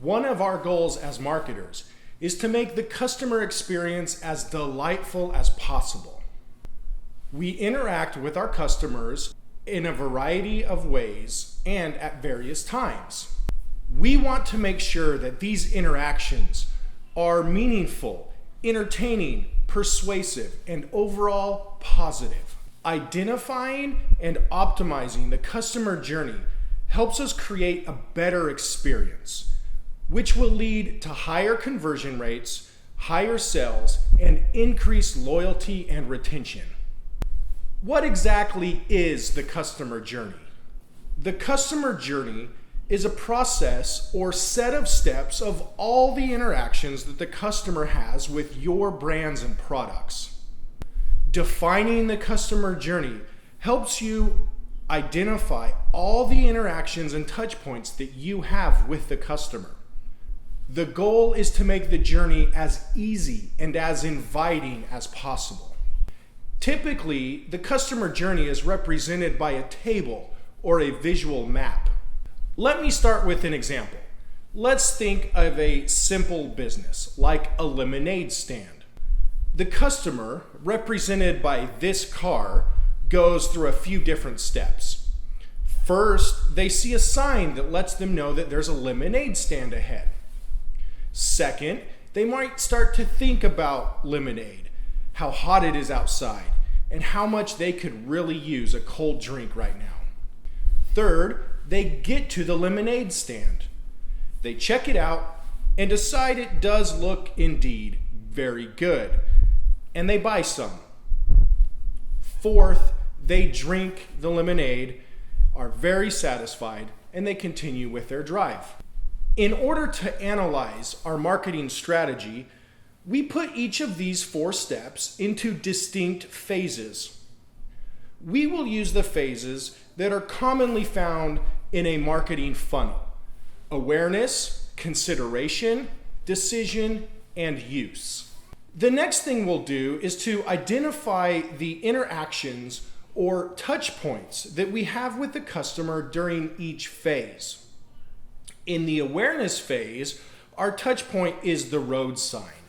One of our goals as marketers is to make the customer experience as delightful as possible. We interact with our customers in a variety of ways and at various times. We want to make sure that these interactions are meaningful, entertaining, persuasive, and overall positive. Identifying and optimizing the customer journey helps us create a better experience, which will lead to higher conversion rates, higher sales, and increased loyalty and retention. What exactly is the customer journey? The customer journey is a process or set of steps of all the interactions that the customer has with your brands and products. Defining the customer journey helps you identify all the interactions and touch points that you have with the customer. The goal is to make the journey as easy and as inviting as possible. Typically, the customer journey is represented by a table or a visual map. Let me start with an example. Let's think of a simple business like a lemonade stand. The customer, represented by this car, goes through a few different steps. First, they see a sign that lets them know that there's a lemonade stand ahead. Second, they might start to think about lemonade, how hot it is outside, and how much they could really use a cold drink right now. Third, they get to the lemonade stand. They check it out and decide it does look indeed very good, and they buy some. Fourth, they drink the lemonade, are very satisfied, and they continue with their drive. In order to analyze our marketing strategy, we put each of these 4 steps into distinct phases. We will use the phases that are commonly found in a marketing funnel: awareness, consideration, decision, and use. The next thing we'll do is to identify the interactions or touch points that we have with the customer during each phase. In the awareness phase, our touch point is the road sign.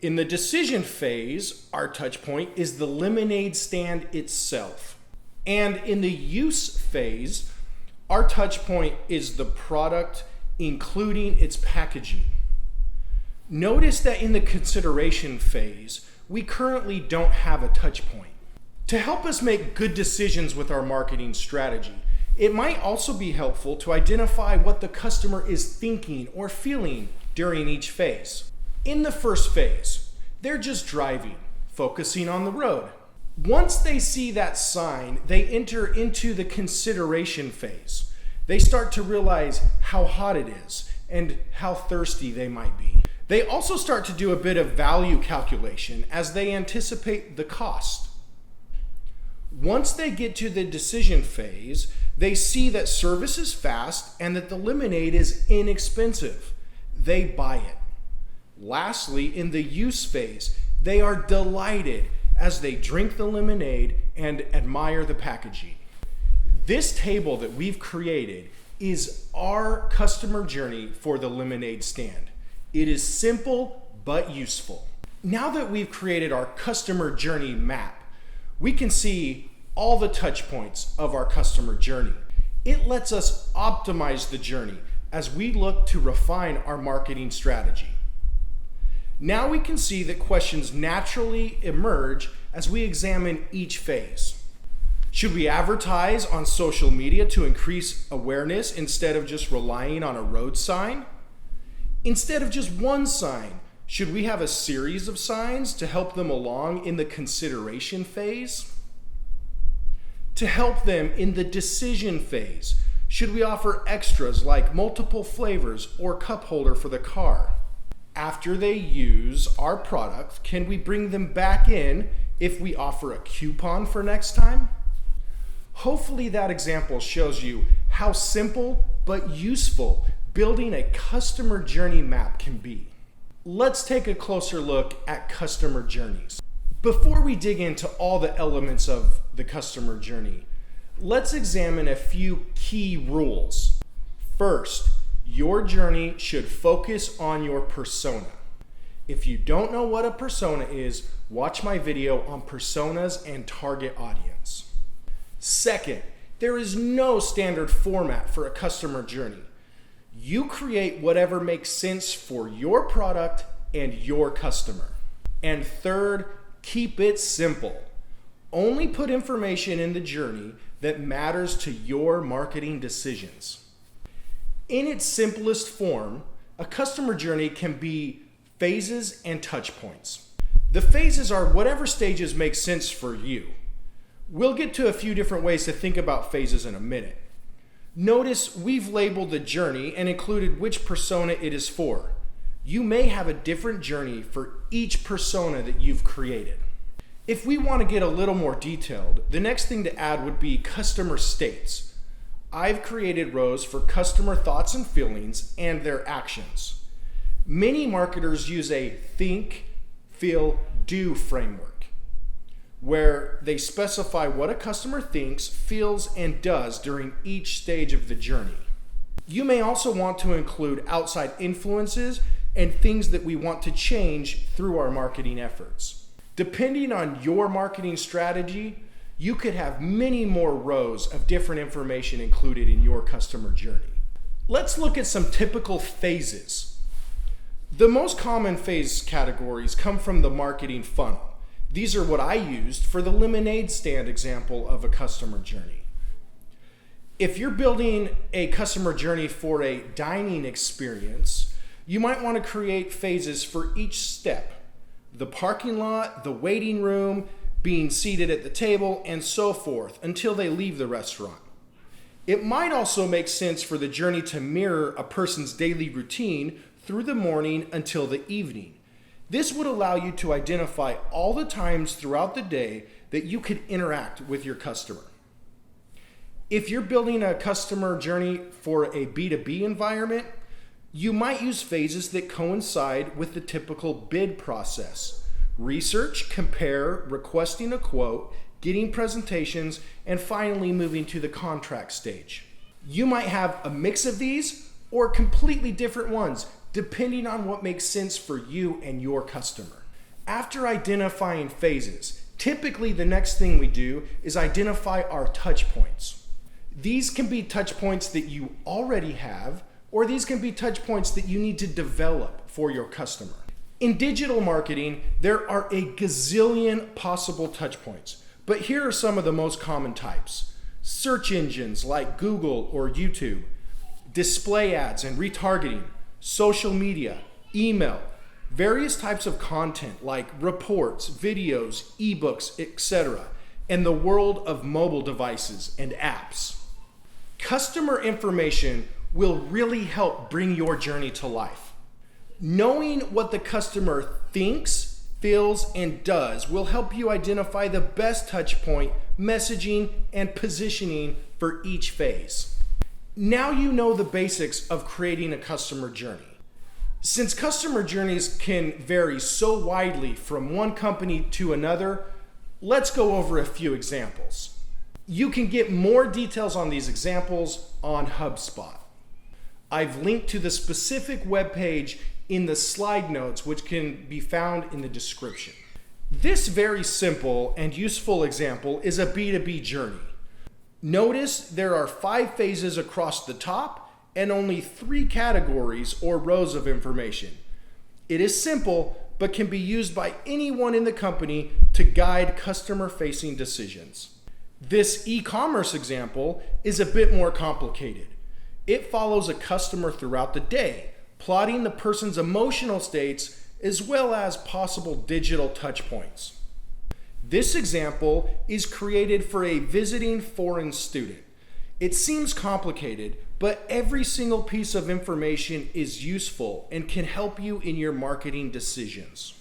In the decision phase, our touch point is the lemonade stand itself. And in the use phase, our touch point is the product, including its packaging. Notice that in the consideration phase, we currently don't have a touch point. To help us make good decisions with our marketing strategy, it might also be helpful to identify what the customer is thinking or feeling during each phase. In the first phase, they're just driving, focusing on the road. Once they see that sign, they enter into the consideration phase. They start to realize how hot it is and how thirsty they might be. They also start to do a bit of value calculation as they anticipate the cost. Once they get to the decision phase, they see that service is fast and that the lemonade is inexpensive. They buy it. Lastly, in the use phase, they are delighted as they drink the lemonade and admire the packaging. This table that we've created is our customer journey for the lemonade stand. It is simple but useful. Now that we've created our customer journey map, we can see all the touch points of our customer journey. It lets us optimize the journey as we look to refine our marketing strategy. Now we can see that questions naturally emerge as we examine each phase. Should we advertise on social media to increase awareness instead of just relying on a road sign? Instead of just one sign, should we have a series of signs to help them along in the consideration phase? To help them in the decision phase, should we offer extras like multiple flavors or cup holder for the car? After they use our product, can we bring them back in if we offer a coupon for next time? Hopefully that example shows you how simple but useful building a customer journey map can be. Let's take a closer look at customer journeys. Before we dig into all the elements of the customer journey, let's examine a few key rules. First, Your journey should focus on your persona. If you don't know what a persona is, watch my video on personas and target audience. Second, there is no standard format for a customer journey. You create whatever makes sense for your product and your customer. And third, keep it simple. Only put information in the journey that matters to your marketing decisions. In its simplest form, a customer journey can be phases and touch points. The phases are whatever stages make sense for you. We'll get to a few different ways to think about phases in a minute. Notice we've labeled the journey and included which persona it is for. You may have a different journey for each persona that you've created. If we want to get a little more detailed, the next thing to add would be customer states. I've created rows for customer thoughts and feelings and their actions. Many marketers use a think, feel, do framework, where they specify what a customer thinks, feels, and does during each stage of the journey. You may also want to include outside influences and things that we want to change through our marketing efforts. Depending on your marketing strategy, you could have many more rows of different information included in your customer journey. Let's look at some typical phases. The most common phase categories come from the marketing funnel. These are what I used for the lemonade stand example of a customer journey. If you're building a customer journey for a dining experience, you might want to create phases for each step. The parking lot, the waiting room, being seated at the table, and so forth until they leave the restaurant. It might also make sense for the journey to mirror a person's daily routine through the morning until the evening. This would allow you to identify all the times throughout the day that you could interact with your customer. If you're building a customer journey for a B2B environment, you might use phases that coincide with the typical bid process. Research, compare, requesting a quote, getting presentations, and finally moving to the contract stage. You might have a mix of these or completely different ones, depending on what makes sense for you and your customer. After identifying phases, typically the next thing we do is identify our touch points. These can be touch points that you already have, or these can be touch points that you need to develop for your customer. In digital marketing, there are a gazillion possible touch points, but here are some of the most common types. Search engines like Google or YouTube, display ads and retargeting, social media, email, various types of content like reports, videos, ebooks, etc., and the world of mobile devices and apps. Customer information will really help bring your journey to life. Knowing what the customer thinks, feels, and does will help you identify the best touch point, messaging, and positioning for each phase. Now you know the basics of creating a customer journey. Since customer journeys can vary so widely from one company to another, let's go over a few examples. You can get more details on these examples on HubSpot. I've linked to the specific webpage in the slide notes, which can be found in the description. This very simple and useful example is a B2B journey. Notice there are 5 phases across the top and only 3 categories or rows of information. It is simple, but can be used by anyone in the company to guide customer-facing decisions. This e-commerce example is a bit more complicated. It follows a customer throughout the day, plotting the person's emotional states as well as possible digital touch points. This example is created for a visiting foreign student. It seems complicated, but every single piece of information is useful and can help you in your marketing decisions.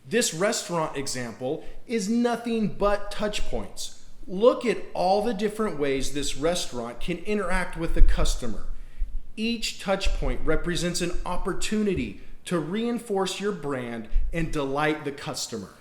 This restaurant example is nothing but touch points. Look at all the different ways this restaurant can interact with the customer. Each touch point represents an opportunity to reinforce your brand and delight the customer.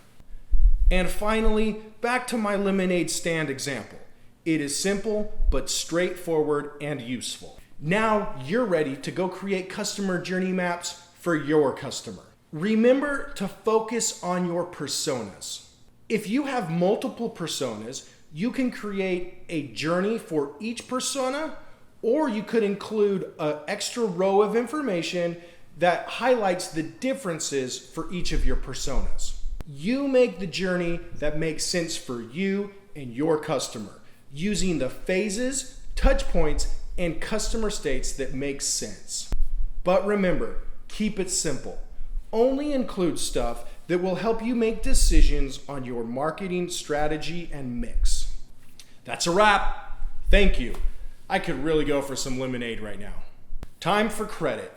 And finally, back to my lemonade stand example. It is simple, but straightforward and useful. Now you're ready to go create customer journey maps for your customer. Remember to focus on your personas. If you have multiple personas, you can create a journey for each persona, or you could include an extra row of information that highlights the differences for each of your personas. You make the journey that makes sense for you and your customer, using the phases, touch points, and customer states that make sense. But remember, keep it simple. Only include stuff that will help you make decisions on your marketing strategy and mix. That's a wrap. Thank you. I could really go for some lemonade right now. Time for credit.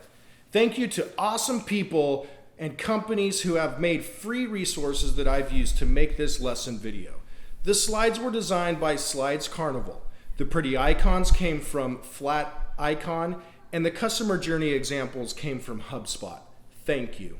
Thank you to awesome people and companies who have made free resources that I've used to make this lesson video. The slides were designed by Slides Carnival. The pretty icons came from Flat Icon, and the customer journey examples came from HubSpot. Thank you.